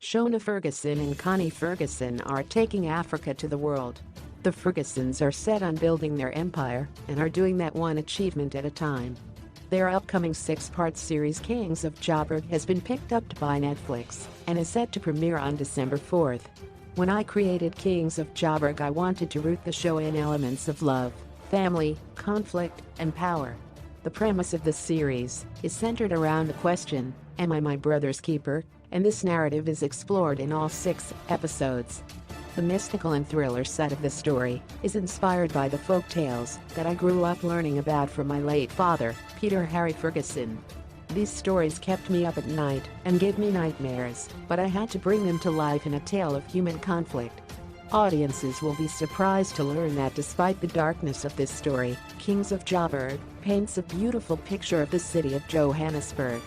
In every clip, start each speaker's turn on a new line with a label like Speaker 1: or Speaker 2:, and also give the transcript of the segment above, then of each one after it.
Speaker 1: Shona Ferguson and Connie Ferguson are taking Africa to the world. The Fergusons are set on building their empire and are doing that one achievement at a time. Their upcoming 6-part series Kings of Joburg has been picked up by Netflix and is set to premiere on December 4th. When I created Kings of Joburg, I wanted to root the show in elements of love, family, conflict, and power. The premise of the series is centered around the question, "Am I my brother's keeper?" and this narrative is explored in all 6 episodes. The mystical and thriller set of the story is inspired by the folk tales that I grew up learning about from my late father, Harry Ferguson. These stories kept me up at night and gave me nightmares, but I had to bring them to life in a tale of human conflict. Audiences will be surprised to learn that despite the darkness of this story, Kings of Joburg paints a beautiful picture of the city of Johannesburg.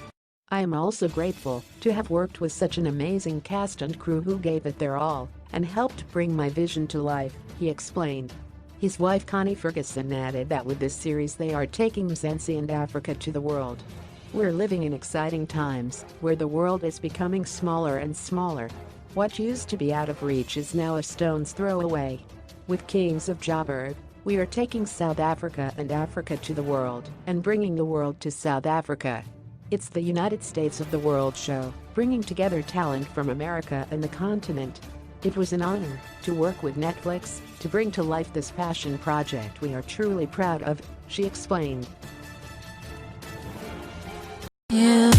Speaker 1: I am also grateful to have worked with such an amazing cast and crew who gave it their all and helped bring my vision to life, he explained. His wife Connie Ferguson added that with this series they are taking Mzansi and Africa to the world. "We're living in exciting times where the world is becoming smaller and smaller. What used to be out of reach is now a stone's throw away. With Kings of Joburg, we are taking South Africa and Africa to the world and bringing the world to South Africa. It's the United States of the World show, bringing together talent from America and the continent. It was an honor to work with Netflix to bring to life this passion project we are truly proud of," she explained.
Speaker 2: Yeah.